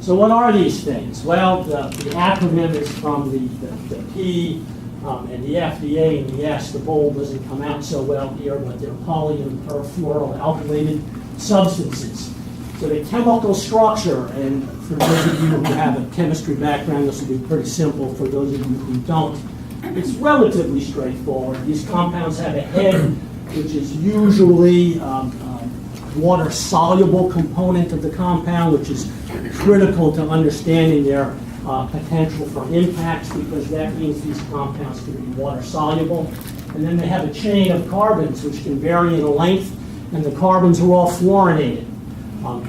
So what are these things? Well, the acronym is from the P and the FDA and the S. The bold doesn't come out so well here, but they're poly and perfluoroalkylated substances. So the chemical structure, and for those of you who have a chemistry background, this will be pretty simple. For those of you who don't, it's relatively straightforward. These compounds have a head, which is usually water-soluble component of the compound, which is critical to understanding their potential for impacts, because that means these compounds can be water-soluble. And then they have a chain of carbons, which can vary in length, and the carbons are all fluorinated.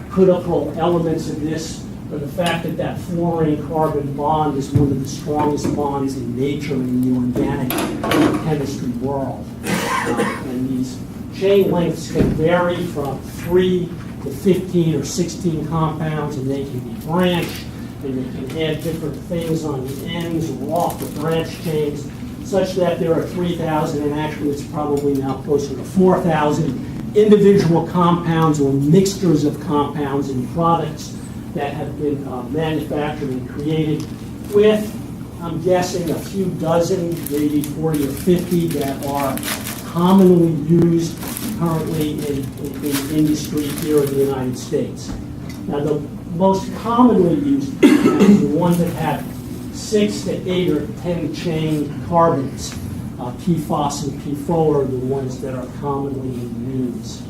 Critical elements of this are the fact that that fluorine-carbon bond is one of the strongest bonds in nature in the organic chemistry world. And these chain lengths can vary from 3 to 15 or 16 compounds, and they can be branched, and they can add different things on the ends or off the branch chains, such that there are 3,000, and actually it's probably now closer to 4,000 individual compounds or mixtures of compounds and products that have been manufactured and created with, I'm guessing, a few dozen, maybe 40 or 50 that are commonly used currently in industry here in the United States. Now, the most commonly used compounds are the ones that have 6 to 8 or 10 chain carbons. PFAS and PFOA are the ones that are commonly in use.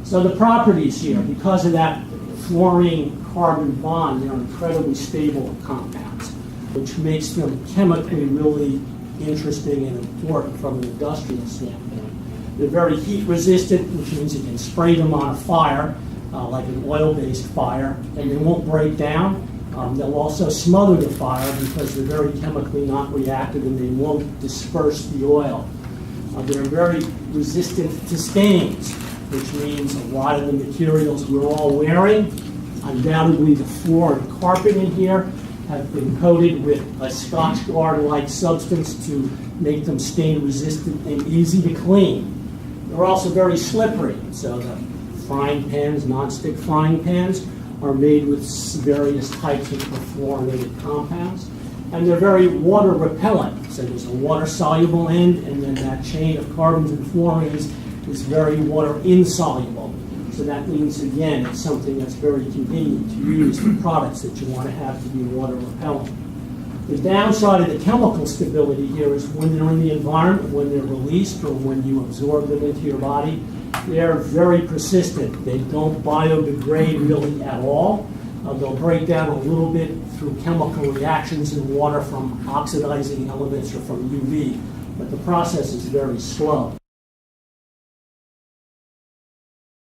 So the properties here, because of that fluorine-carbon bond, they're incredibly stable compounds, which makes them chemically really interesting and important from an industrial standpoint. They're very heat resistant, which means you can spray them on a fire, like an oil-based fire, and they won't break down. They'll also smother the fire because they're very chemically not reactive and they won't disperse the oil. They're very resistant to stains, which means a lot of the materials we're all wearing, undoubtedly the floor and carpet in here, have been coated with a Scotchgard-like substance to make them stain resistant and easy to clean. They're also very slippery, so the frying pans, non-stick frying pans, are made with various types of perfluorinated compounds. And they're very water repellent. So there's a water soluble end, and then that chain of carbons and fluorines is very water insoluble. So that means, again, it's something that's very convenient to use for products that you want to have to be water repellent. The downside of the chemical stability here is when they're in the environment, when they're released, or when you absorb them into your body, they're very persistent. They don't biodegrade really at all. They'll break down a little bit through chemical reactions in water from oxidizing elements or from UV, but the process is very slow.